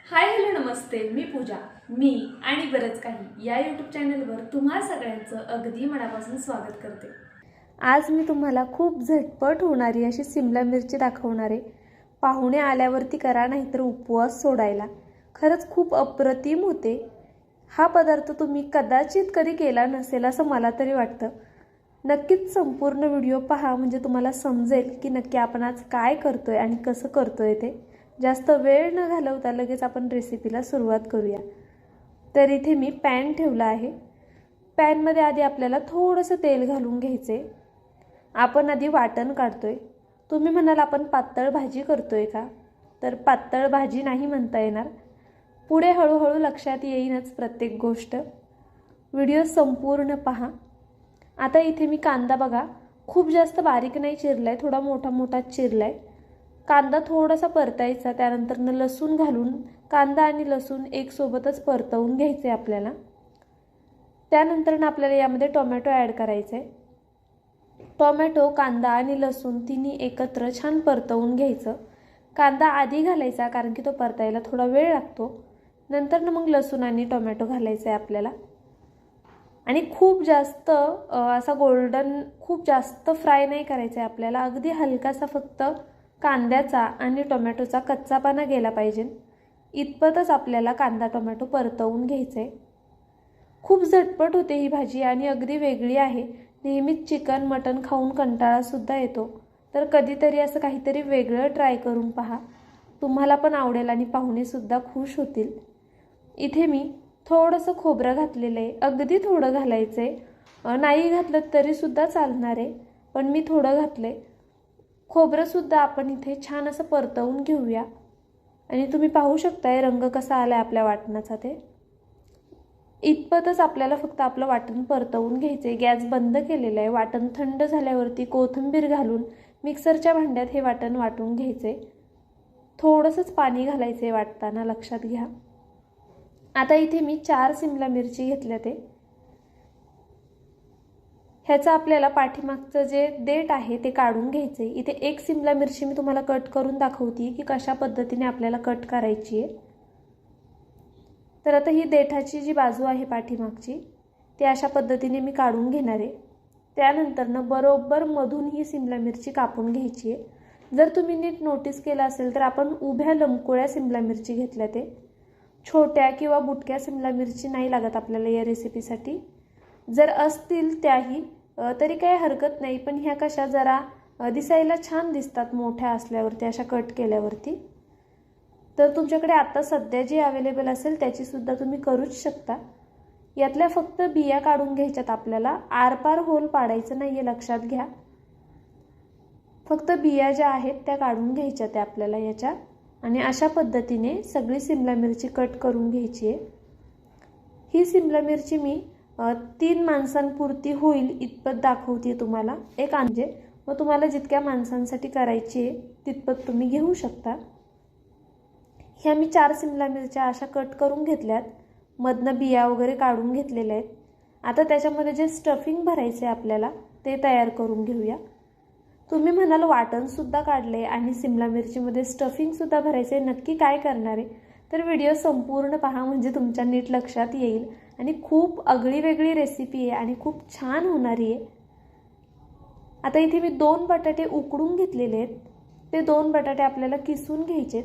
Hi hello नमस्ते, मी पूजा. मी आणि बरंच काही या यूट्यूब चॅनलवर तुम्हा सगळ्यांचं अगदी मनापासून स्वागत करते. आज मी तुम्हाला खूप झटपट होणारी अशी सिमला मिरची दाखवणार आहे. पाहुणे आल्यावरती करा, नाहीतर उपवास सोडायला. खरंच खूप अप्रतिम होते. हा पदार्थ तुम्ही कदाचित कधी केला नसेल असं मला तरी वाटतं. नक्कीच संपूर्ण व्हिडिओ पहा, म्हणजे तुम्हाला समजेल की नक्की आपण आज काय करतोय आणि कसं करतोय ते. जास्त वेळ न घालवता लगेच आपण रेसिपीला सुरुवात करूया. तर इथे मी पॅन ठेवला आहे. पॅनमध्ये आधी आपल्याला थोडंसं तेल घालून घ्यायचे. आपण आधी वाटण काढतोय. तुम्ही म्हणाल आपण पातळ भाजी करतोय का? तर पातळ भाजी नाही म्हणता येणार. पुढे हळूहळू लक्षात येईनच प्रत्येक गोष्ट. व्हिडिओ संपूर्ण पहा. आता इथे मी कांदा बघा, खूप जास्त बारीक नाही चिरलाय, थोडा मोठा मोठा चिरलाय. कांदा थोडासा परतायचा, त्यानंतर लसूण घालून कांदा आणि लसूण एक सोबतच परतवून घ्यायचे आपल्याला. त्यानंतर आपल्याला यामध्ये टोमॅटो ॲड करायचे. टोमॅटो, कांदा आणि लसूण तिन्ही एकत्र छान परतवून घ्यायचं. कांदा आधी घालायचा कारण की तो परतायला थोडा वेळ लागतो. नंतर मग लसूण आणि टोमॅटो घालायचं आहे आपल्याला. आणि खूप जास्त असा गोल्डन खूप जास्त फ्राय नाही करायचं आहे आपल्याला. अगदी हलकासा फक्त कांद्याचा आणि टोमॅटोचा कच्चापणा गेला पाहिजे इतपतच आपल्याला कांदा टोमॅटो परतवून घ्यायचं आहे. खूप झटपट होते ही भाजी आणि अगदी वेगळी आहे. नेहमीच चिकन मटण खाऊन कंटाळासुद्धा येतो, तर कधीतरी असं काहीतरी वेगळं ट्राय करून पहा. तुम्हाला पण आवडेल आणि पाहुणेसुद्धा खुश होतील. इथे मी थोडंसं खोबरं घातलेलं आहे. अगदी थोडं घालायचं आहे, नाही घातलं तरीसुद्धा चालणार आहे, पण मी थोडं घातलं आहे. खोबरंसुद्धा आपण इथे छान असं परतवून घेऊया. आणि तुम्ही पाहू शकताय रंग कसा आला आहे आपल्या वाटणाचा. ते इतपतच आपल्याला फक्त आपलं वाटण परतवून घ्यायचं आहे. गॅस बंद केलेला आहे. वाटण थंड झाल्यावरती कोथिंबीर घालून मिक्सरच्या भांड्यात हे वाटण वाटून घ्यायचं आहे. थोडंसंच पाणी घालायचं आहे वाटताना, लक्षात घ्या. आता इथे मी 4 सिमला मिरची घेतल्या. ते ह्याचं आपल्याला पाठीमागचं जे देठ आहे ते काढून घ्यायचं आहे. इथे 1 सिमला मिरची मी तुम्हाला कट करून दाखवते की कशा पद्धतीने आपल्याला कट करायची आहे. तर आता ही देठाची जी बाजू आहे पाठीमागची, ती अशा पद्धतीने मी काढून घेणार आहे. त्यानंतर बरोबर मधून ही सिमला मिरची कापून घ्यायची आहे. जर तुम्ही नीट नोटीस केलं असेल तर आपण उभ्या लंबकोळ्या सिमला मिरची घेतल्या. ते छोट्या किंवा बुटक्या सिमला मिरची नाही लागत आपल्याला या रेसिपीसाठी. जर असतील त्याही तरी काही हरकत नाही, पण ह्या कशा जरा दिसायला छान दिसतात मोठ्या असल्यावरती, अशा कट केल्यावरती. तर तुमच्याकडे आता सध्या जी अवेलेबल असेल त्याचीसुद्धा तुम्ही करूच शकता. यातल्या फक्त बिया काढून घ्यायच्यात आपल्याला. आरपार होल पाडायचं नाही आहे, लक्षात घ्या. फक्त बिया ज्या आहेत त्या काढून घ्यायच्या त्या आपल्याला याच्या. आणि अशा पद्धतीने सगळी सिमला मिरची कट करून घ्यायची आहे. ही सिमला मिरची मी 3 माणसांपुरती होईल इतपत दाखवते तुम्हाला. एक अंदाजे, मग तुम्हाला जितक्या माणसांसाठी करायची आहे तितपत तुम्ही घेऊ शकता. ह्या मी 4 सिमला मिरच्या अशा कट करून घेतल्यात. मधनं बिया वगैरे काढून घेतलेल्या आहेत. आता त्याच्यामध्ये जे स्टफिंग भरायचे आपल्याला ते तयार करून घेऊया. तुम्ही म्हणाल वाटणसुद्धा काढले आणि सिमला मिरचीमध्ये स्टफिंगसुद्धा भरायचे, नक्की काय करणार आहे? तर व्हिडिओ संपूर्ण पहा, म्हणजे तुमच्या नीट लक्षात येईल. आणि खूप आगळी वेगळी रेसिपी आहे आणि खूप छान होणारी आहे. आता इथे मी 2 बटाटे उकडून घेतलेले आहेत. ते 2 बटाटे आपल्याला किसून घ्यायचेत.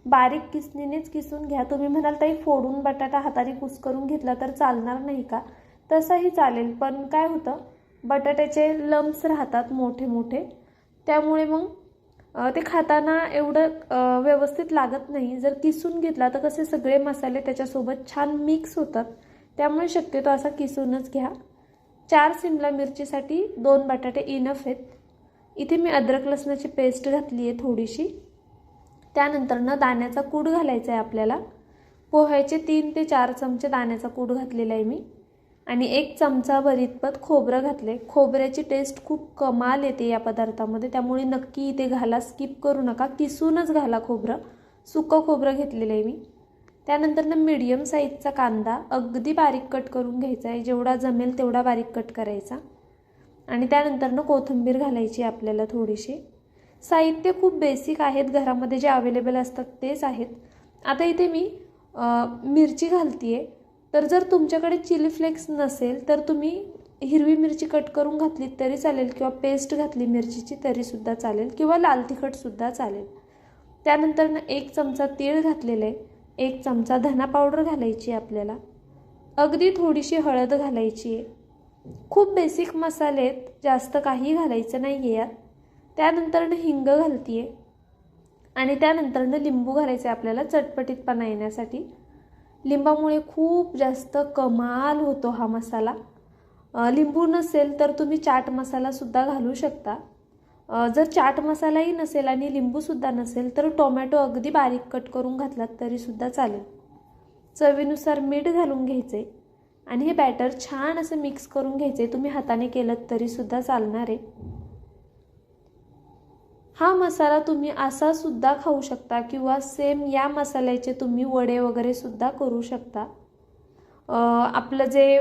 बारीक किसणीनेच किसून घ्या. तुम्ही म्हणाल ताई फोडून बटाटा हाताने कुस्करून घेतला तर चालणार नाही का? तसंही चालेल, पण काय होतं, बटाट्याचे लम्प्स राहतात मोठे मोठे, त्यामुळे मग ते खाताना एवढं व्यवस्थित लागत नाही. जर किसून घेतला तर कसे सगळे मसाले त्याच्यासोबत छान मिक्स होतात, त्यामुळे शक्यतो असा किसूनच घ्या. 4 सिमला मिरचीसाठी 2 बटाटे इनफ आहेत. इथे मी अद्रक लसणाची पेस्ट घातली आहे थोडीशी. त्यानंतर दाण्याचा कूट घालायचा आहे आपल्याला. पोह्याचे 3 ते 4 चमचे दाण्याचा कूट घातलेला आहे मी. आणि 1 चमचाभर इतपत खोबरं घातले. खोबऱ्याची टेस्ट खूप कमाल येते या पदार्थामध्ये, त्यामुळे नक्की इथे घाला, स्किप करू नका. किसूनच घाला खोबरं. सुकं खोबरं घेतलेलं आहे मी. त्यानंतर मीडियम साईजचा कांदा अगदी बारीक कट करून घ्यायचा आहे. जेवढा जमेल तेवढा बारीक कट करायचा. आणि त्यानंतर कोथिंबीर घालायची आपल्याला थोडीशी. साहित्य खूप बेसिक आहेत, घरामध्ये जे अवेलेबल असतात तेच आहेत. आता इथे मी मिरची घालते आहे. तर जर तुमच्याकडे चिली फ्लेक्स नसेल तर तुम्ही हिरवी मिरची कट करून घातली तरी चालेल, किंवा पेस्ट घातली मिरचीची तरीसुद्धा चालेल, किंवा लाल तिखटसुद्धा चालेल. त्यानंतर 1 चमचा तीळ घातलेलं आहे, 1 चमचा धना पावडर घालायची आपल्याला, अगदी थोडीशी हळद घालायची आहे. खूप बेसिक मसाले आहेत, जास्त काही घालायचं नाही आहे यात. त्यानंतर हिंग घालते आहे आणि त्यानंतर लिंबू घालायचं आहे आपल्याला चटपटीतपणा येण्यासाठी. लिंबामुळे खूप जास्त कमाल होतो हा मसाला. लिंबू नसेल तर तुम्ही चाट मसालासुद्धा घालू शकता. जर चाट मसालाही नसेल आणि लिंबूसुद्धा नसेल तर टोमॅटो अगदी बारीक कट करून घातलात तरीसुद्धा चालेल. चवीनुसार मीठ घालून घ्यायचं आहे आणि हे बॅटर छान असं मिक्स करून घ्यायचं आहे. तुम्ही हाताने केलं तरीसुद्धा चालणार आहे. हा मसाला तुम्ही असा सुद्धा खाऊ शकता किंवा सेम या मसाल्याचे तुम्ही वडे वगैरे सुद्धा करू शकता. आपलं जे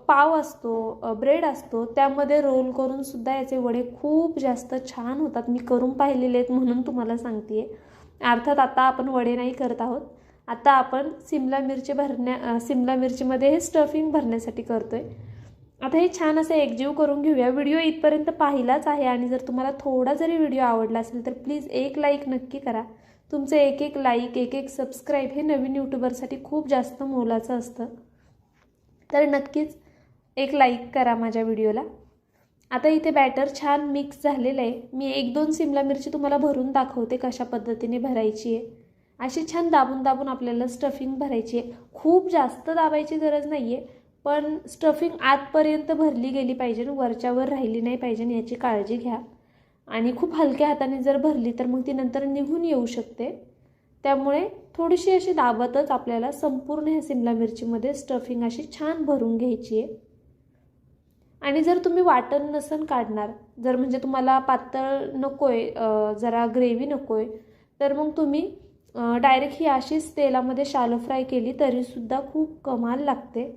पाव असतो, ब्रेड असतो, त्यामध्ये रोल करून सुद्धा याचे वडे खूप जास्त छान होतात. मी करून पाहिलेले आहेत म्हणून तुम्हाला सांगते आहे. अर्थात आता आपण वडे नाही करत आहोत, आता आपण सिमला मिरचीमध्ये हे स्टफिंग भरण्यासाठी करतो आहे. आता हे छान असं एकजीव करून घेऊया. व्हिडिओ इथपर्यंत पाहिलाच आहे आणि जर तुम्हाला थोडा जरी व्हिडिओ आवडला असेल तर प्लीज एक लाईक नक्की करा. तुमचं एक लाईक, एक सबस्क्राईब हे नवीन यूट्यूबरसाठी खूप जास्त मोलाचं असतं. तर नक्कीच एक लाईक करा माझ्या व्हिडिओला. आता इथे बॅटर छान मिक्स झालेलं आहे. मी 1-2 सिमला मिरची तुम्हाला भरून दाखवते कशा पद्धतीने भरायची आहे. अशी छान दाबून दाबून आपल्याला स्टफिंग भरायची आहे. खूप जास्त दाबायची गरज नाही आहे, पण स्टफिंग आतपर्यंत भरली गेली पाहिजे, वरच्यावर राहिली नाही पाहिजे याची काळजी घ्या. आणि खूप हलक्या हाताने जर भरली तर मग ती नंतर निघून येऊ शकते. त्यामुळे थोडीशी अशी दाबतच आपल्याला संपूर्ण ह्या सिमला मिरचीमध्ये स्टफिंग अशी छान भरून घ्यायची आहे. आणि जर तुम्ही वाटण नसन काढणार, जर म्हणजे तुम्हाला पातळ नको आहे, जरा ग्रेव्ही नको आहे, तर मग तुम्ही डायरेक्ट ही अशीच तेलामध्ये शालो फ्राय केली तरीसुद्धा खूप कमाल लागते.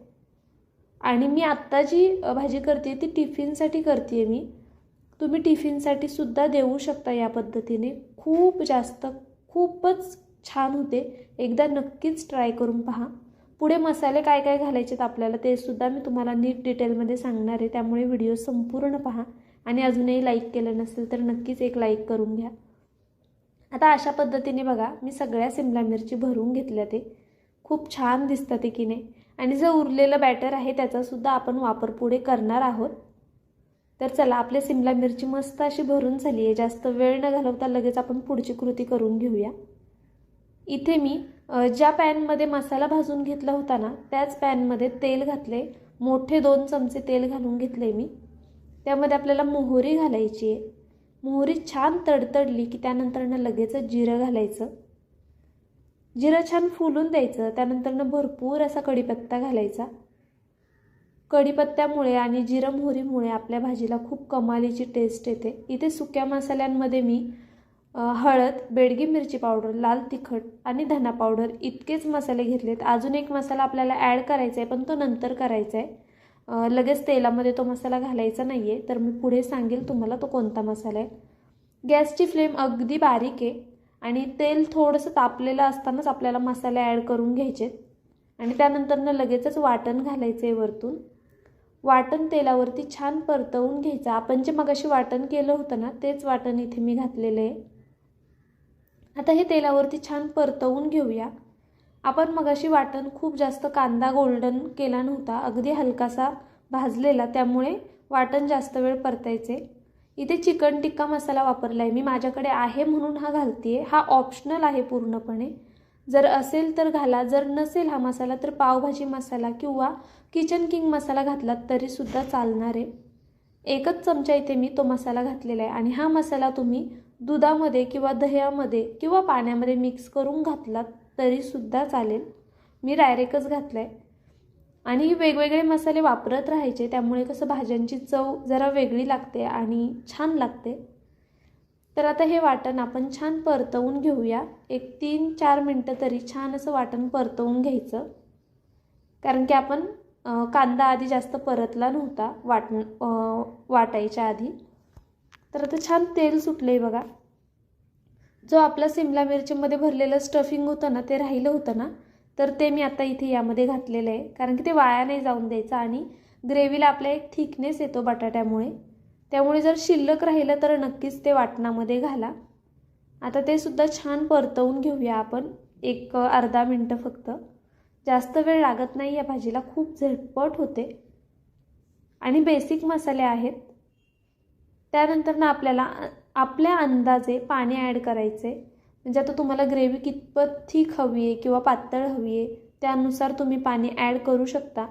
आणि मी आत्ता जी भाजी करते ती टिफिनसाठी करते मी. तुम्ही टिफिनसाठी सुद्धा देऊ शकता या पद्धतीने. खूपच छान होते. एकदा नक्कीच ट्राय करून पहा. पुढे मसाले काय काय घालायचेत आपल्याला ते सुद्धा मी तुम्हाला नीट डिटेलमध्ये सांगणार आहे, त्यामुळे व्हिडिओ संपूर्ण पहा. आणि अजूनही लाईक केलं नसेल तर नक्कीच एक लाईक करून घ्या. आता अशा पद्धतीने बघा मी सगळ्या सिमला मिरची भरून घेतल्या. ते खूप छान दिसतात आहे की नाही. आणि जो उरलेलं बॅटर आहे त्याचासुद्धा आपण वापर पुढे करणार आहोत. तर चला, आपली सिमला मिरची मस्त अशी भरून झाली आहे. जास्त वेळ न घालवता लगेच आपण पुढची कृती करून घेऊया. इथे मी ज्या पॅनमध्ये मसाला भाजून घेतला होता ना त्याच पॅनमध्ये तेल घातले. मोठे 2 चमचे तेल घालून घेतले मी. त्यामध्ये आपल्याला मोहरी घालायची आहे. मोहरी छान तडतडली की त्यानंतर लगेच जिरं घालायचं. जिरं छान फुलून द्यायचं. त्यानंतर भरपूर असा कढीपत्ता घालायचा. कढीपत्त्यामुळे आणि जिरं मोहरीमुळे आपल्या भाजीला खूप कमालीची टेस्ट येते. इथे सुक्या मसाल्यांमध्ये मी हळद, बेडगी मिरची पावडर, लाल तिखट आणि धना पावडर इतकेच मसाले घेतलेत. अजून एक मसाला आपल्याला ॲड करायचा आहे, पण तो नंतर करायचा आहे. लगेच तेलामध्ये तो मसाला घालायचा नाही आहे, तर मी पुढे सांगेल तुम्हाला तो कोणता मसाला आहे. गॅसची फ्लेम अगदी बारीक आहे आणि तेल थोडंसं तापलेलं असतानाच आपल्याला मसाले ॲड करून घ्यायचे आणि त्यानंतर लगेचच वाटण घालायचं आहे वरतून. वाटण तेलावरती छान परतवून घ्यायचं. आपण जे मगाशी वाटण केलं होतं ना तेच वाटण इथे मी घातलेलं आहे. आता हे तेलावरती छान परतवून घेऊया. आपण मगाशी वाटण खूप जास्त कांदा गोल्डन केला नव्हता, अगदी हलकासा भाजलेला, त्यामुळे वाटण जास्त वेळ परतायचे. इथे चिकन टिक्का मसाला वापरला आहे मी. माझ्याकडे आहे म्हणून हा घालते. हा ऑप्शनल आहे पूर्णपणे. जर असेल तर घाला, जर नसेल हा मसाला तर पावभाजी मसाला किंवा किचन किंग मसाला घातलात तरीसुद्धा चालणार आहे. 1 चमचा इथे मी तो मसाला घातलेला आहे आणि हा मसाला तुम्ही दुधामध्ये किंवा दह्यामध्ये किंवा पाण्यामध्ये मिक्स करून घातलात तरीसुद्धा चालेल. मी डायरेक्टच घातला आहे. आणि वेगवेगळे मसाले वापरत राहायचे, त्यामुळे कसं भाज्यांची चव जरा वेगळी लागते आणि छान लागते. तर आता हे वाटण आपण छान परतवून घेऊया. 3-4 मिनटं तरी छान असं वाटण परतवून घ्यायचं, कारण की आपण कांदा आधी जास्त परतला नव्हता वाटायच्या आधी. तर आता छान तेल सुटले बघा. जो आपला सिमला मिरचीमध्ये भरलेलं स्टफिंग होतं ना, ते राहिलं होतं ना, तर ते मी आता इथे यामध्ये घातलेलं आहे, कारण की ते वाया नाही जाऊन द्यायचं आणि ग्रेव्हीला आपला एक थिकनेस येतो बटाट्यामुळे. त्यामुळे जर शिल्लक राहिलं तर नक्कीच ते वाटणामध्ये घाला. आता ते सुद्धा छान परतवून घेऊया आपण, एक अर्धा मिनटं फक्त. जास्त वेळ लागत नाही या भाजीला, खूप झटपट होते आणि बेसिक मसाले आहेत. त्यानंतर ना आपल्याला आपल्या अंदाजे पाणी ॲड करायचे. म्हणजे आता तुम्हाला ग्रेव्ही कितपत थिक हवी आहे किंवा पातळ हवी आहे त्यानुसार तुम्ही पाणी ॲड करू शकता.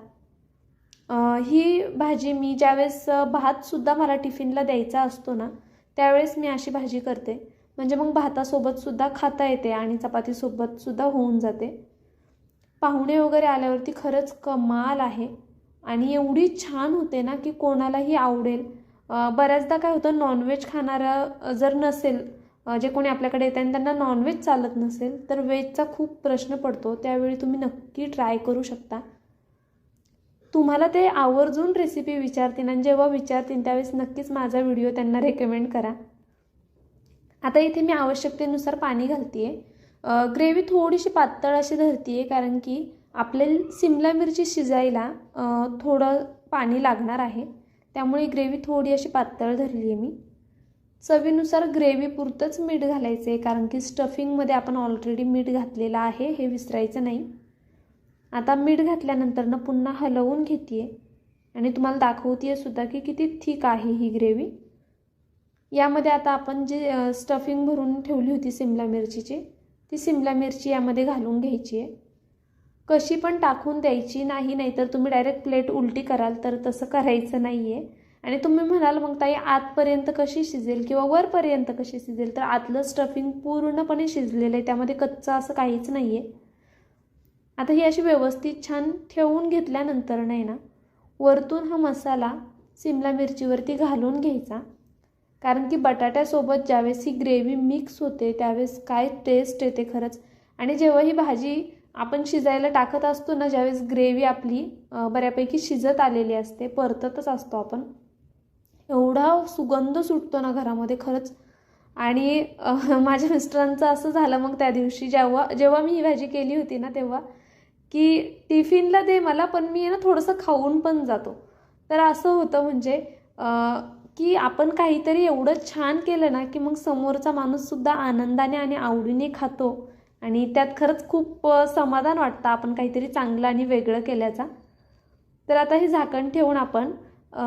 ही भाजी मी ज्यावेळेस भातसुद्धा मला टिफिनला द्यायचा असतो ना, त्यावेळेस मी अशी भाजी करते. म्हणजे मग भातासोबतसुद्धा खाता येते आणि चपातीसोबतसुद्धा होऊन जाते. पाहुणे वगैरे आल्यावरती खरंच कमाल आहे आणि एवढी छान होते ना की कोणालाही आवडेल. बऱ्याचदा काय होतं, नॉनव्हेज खाणारा जर नसेल, जे कोणी आपल्याकडे येतं आणि त्यांना नॉनव्हेज चालत नसेल, तर व्हेजचा खूप प्रश्न पडतो. त्यावेळी तुम्ही नक्की ट्राय करू शकता. तुम्हाला ते आवर्जून रेसिपी विचारतील आणि जेव्हा विचारतील त्यावेळेस नक्कीच माझा व्हिडिओ त्यांना रेकमेंड करा. आता इथे मी आवश्यकतेनुसार पाणी घालते आहे. ग्रेव्ही थोडीशी पातळ अशी धरते आहे, कारण की आपल्याला सिमला मिरची शिजायला थोडं पाणी लागणार आहे. त्यामुळे ग्रेव्ही थोडी अशी पातळ धरली आहे मी. चवीनुसार ग्रेव्ही पुरतंच मीठ घालायचं आहे, कारण की स्टफिंगमध्ये आपण ऑलरेडी मीठ घातलेलं आहे, हे विसरायचं नाही. आता मीठ घातल्यानंतर ना पुन्हा हलवून घेते आहे आणि तुम्हाला दाखवते आहे सुद्धा की किती थिक आहे ही ग्रेव्ही. यामध्ये आता आपण जी स्टफिंग भरून ठेवली होती सिमला मिरचीची, ती सिमला मिरची यामध्ये घालून घ्यायची आहे. कशी पण टाकून द्यायची नाही, नाहीतर तुम्ही डायरेक्ट प्लेट उलटी कराल, तर तसं करायचं नाही आहे. आणि तुम्ही म्हणाल मग ताई आतपर्यंत कशी शिजेल किंवा वरपर्यंत कशी शिजेल, तर आतलं स्टफिंग पूर्णपणे शिजलेलं आहे, त्यामध्ये कच्चं असं काहीच नाही आहे. आता ही अशी व्यवस्थित छान ठेवून घेतल्यानंतर नाही ना, वरतून हा मसाला सिमला मिरचीवरती घालून घ्यायचा. कारण की बटाट्यासोबत ज्यावेळेस ही ग्रेव्ही मिक्स होते त्यावेळेस काय टेस्ट येते खरंच. आणि जेव्हा ही भाजी आपण शिजायला टाकत असतो ना, ज्यावेळेस ग्रेव्ही आपली बऱ्यापैकी शिजत आलेली असते, परततच असतो आपण, एवढा सुगंध सुटतो ना घरामध्ये खरंच. आणि माझ्या मिस्टरांचं असं झालं मग त्या दिवशी जेव्हा मी ही भाजी केली होती ना, तेव्हा की टिफिनला दे मला, पण मी ना थोडंसं खाऊन पण जातो. तर असं होतं म्हणजे की आपण काहीतरी एवढं छान केलं ना की मग समोरचा माणूससुद्धा आनंदाने आणि आवडीने खातो आणि त्यात खरंच खूप समाधान वाटतं आपण काहीतरी चांगलं आणि वेगळं केल्याचा. तर आता हे झाकण ठेवून आपण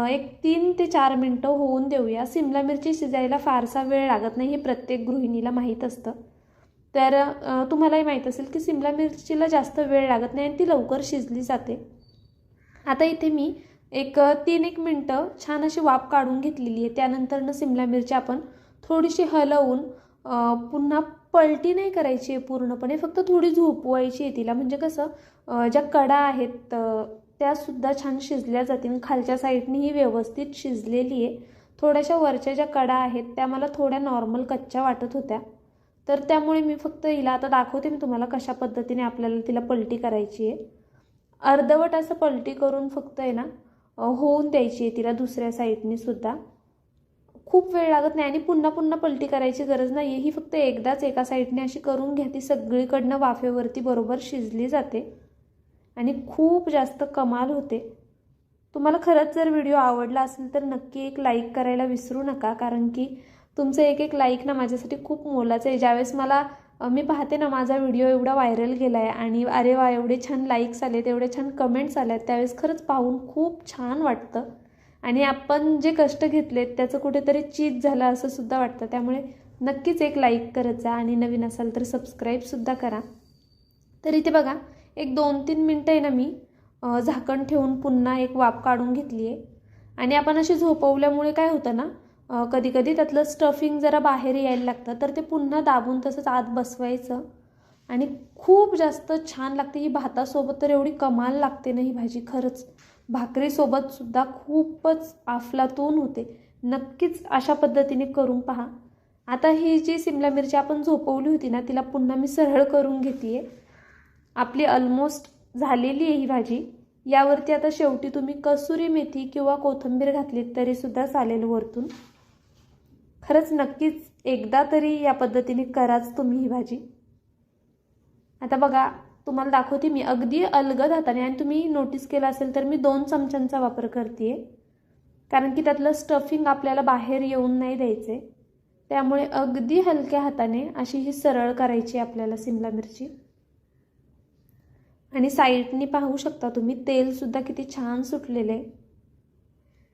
एक 3 ते 4 मिनटं होऊन देऊया. सिमला मिरची शिजायला फारसा वेळ लागत नाही, हे प्रत्येक गृहिणीला माहीत असतं. तर तुम्हालाही माहीत असेल की सिमला मिरचीला जास्त वेळ लागत नाही आणि ती लवकर शिजली जाते. आता इथे मी एक 3-1 मिनटं छान अशी वाफ काढून घेतलेली आहे. त्यानंतर सिमला मिरची आपण थोडीशी हलवून पुन्हा पलटी नाही करायची आहे पूर्णपणे, फक्त थोडी झोपवायची आहे तिला. म्हणजे कसं ज्या कडा आहेत त्यासुद्धा छान शिजल्या जातील. खालच्या साईडनी ही व्यवस्थित शिजलेली आहे. थोड्याशा वरच्या ज्या कडा आहेत त्या मला थोड्या नॉर्मल कच्च्या वाटत होत्या, तर त्यामुळे मी फक्त हिला आता दाखवते मी तुम्हाला कशा पद्धतीने आपल्याला तिला पलटी करायची आहे. अर्धवट असं पलटी करून फक्त आहे ना होऊन द्यायची आहे तिला दुसऱ्या साईडनी सुद्धा. खूप वेळ लागत नाही आणि पुन्हा पुन्हा पलटी करायची गरज नाही आहे. ही फक्त एकदाच एका साईडने अशी करून घ्या, ती सगळीकडनं वाफेवरती बरोबर शिजली जाते आणि खूप जास्त कमाल होते. तुम्हाला खरंच जर व्हिडिओ आवडला असेल तर नक्की एक लाईक करायला विसरू नका, कारण की तुमचं एक लाईक ना माझ्यासाठी खूप मोलाचं आहे. ज्यावेळेस मी पाहते ना माझा व्हिडिओ एवढा व्हायरल गेला आहे आणि अरे वा एवढे छान लाईक्स आलेत, एवढे छान कमेंट्स आल्यात, त्यावेळेस खरंच पाहून खूप छान वाटतं आणि आपण जे कष्ट घेतलेत त्याचं कुठेतरी चीज झालं असं सुद्धा वाटतं. त्यामुळे नक्कीच एक लाईक करत जा आणि नवीन असाल तर सबस्क्राईबसुद्धा करा. तर इथे बघा एक 2-3 मिनटं आहे ना मी झाकण ठेवून पुन्हा एक वाफ काढून घेतली आहे. आणि आपण अशी झोपवल्यामुळे काय होतं ना, कधी कधी त्यातलं स्टफिंग जरा बाहेर यायला लागतं, तर ते पुन्हा दाबून तसंच आत बसवायचं आणि खूप जास्त छान लागते. ही भातासोबत तर एवढी कमाल लागते ना ही भाजी, खरंच भाकरीसोबतसुद्धा खूपच अफलातून होते. नक्कीच अशा पद्धतीने करून पहा. आता ही जी सिमला मिरची आपण झोपवली होती ना, तिला पुन्हा मी सरळ करून घेते आहे. आपली ऑलमोस्ट झालेली आहे ही भाजी. यावरती आता शेवटी तुम्ही कसुरी मेथी किंवा कोथिंबीर घातलीत तरीसुद्धा चालेल वरतून. खरंच नक्कीच एकदा तरी या पद्धतीने कराच तुम्ही ही भाजी. आता बघा तुम्हाला दाखवते मी अगदी अलगद हाताने, आणि तुम्ही नोटीस केलं असेल तर मी 2 चमच्यांचा वापर करते, कारण की त्यातलं स्टफिंग आपल्याला बाहेर येऊन नाही द्यायचे. त्यामुळे अगदी हलक्या हाताने अशी ही सरळ करायची आपल्याला सिमला मिरची. आणि साईडनी पाहू शकता तुम्ही तेलसुद्धा किती छान सुटलेलं आहे.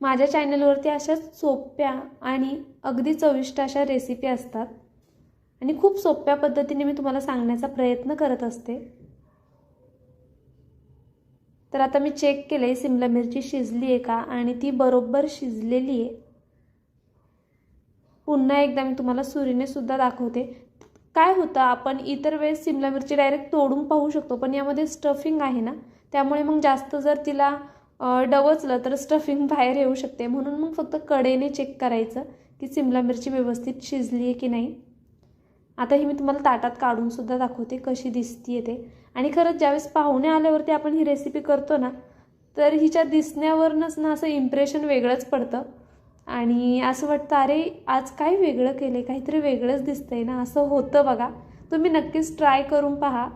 माझ्या चॅनलवरती अशा सोप्या आणि अगदी चविष्ट अशा रेसिपी असतात, आणि खूप सोप्या पद्धतीने मी तुम्हाला सांगण्याचा प्रयत्न करत असते. तर आता मी चेक केलं आहे सिमला मिरची शिजली आहे का, आणि ती बरोबर शिजलेली आहे. पुन्हा एकदा मी तुम्हाला सुरीने सुद्धा दाखवते. काय होतं, आपण इतर वेळेस सिमला मिरची डायरेक्ट तोडून पाहू शकतो, पण यामध्ये स्टफिंग आहे ना, त्यामुळे मग जास्त जर तिला डवचलं तर स्टफिंग बाहेर येऊ शकते. म्हणून मग फक्त कडेने चेक करायचं की सिमला मिरची व्यवस्थित शिजली आहे की नाही. आता ही मी तुम्हाला ताटात काढून सुद्धा दाखवते कशी दिसतीये ते. आणि खरंच ज्यावेळेस पाहुणे आल्यावरती आपण ही रेसिपी करतो ना, तर हिच्या दिसण्यावरनंच ना असं इम्प्रेशन वेगळंच पडतं, आणि असं वाटतं अरे आज काय वेगळं केलं आहे, काहीतरी वेगळंच दिसतंय ना, असं होतं बघा. तुम्ही नक्कीच ट्राय करून पहा,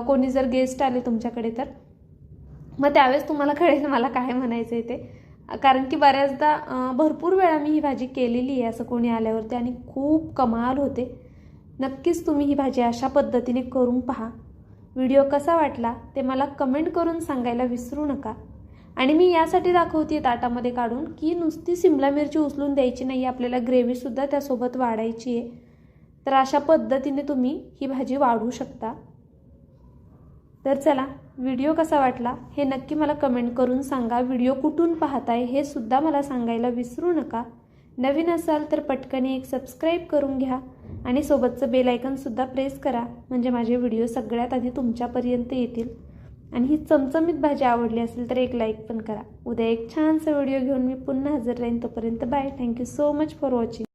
कोणी जर गेस्ट आले तुमच्याकडे तर. मग त्यावेळेस तुम्हाला कळेल मला काय म्हणायचं आहे ते, कारण की बऱ्याचदा भरपूर वेळा मी ही भाजी केलेली आहे असं कोणी आल्यावरती, आणि खूप कमाल होते. नक्कीच तुम्ही ही भाजी अशा पद्धतीने करून पहा. व्हिडिओ कसा वाटला ते मला कमेंट करून सांगायला विसरू नका. आणि मी यासाठी दाखवते ताटामध्ये काढून की नुसती सिमला मिरची उचलून द्यायची नाही, आपल्याला ग्रेव्हीसुद्धा त्यासोबत वाढायची आहे. तर अशा पद्धतीने तुम्ही ही भाजी वाढवू शकता. तर चला, व्हिडिओ कसा वाटला हे नक्की मला कमेंट करून सांगा. व्हिडिओ कुठून पाहताय हे सुद्धा मला सांगायला विसरू नका. नवीन असाल तर पटकन एक सबस्क्राईब करून घ्या, आणि सोबतचं बेल आयकॉनसुद्धा प्रेस करा, म्हणजे माझे व्हिडिओ सगळ्यात आधी तुमच्यापर्यंत येतील. आणि ही चमचमीत भाजी आवडली असेल तर एक लाईक पण करा. उद्या एक छानसा व्हिडिओ घेऊन मी पुन्हा हजर राहीन. तोपर्यंत bye. Thank you so much for watching.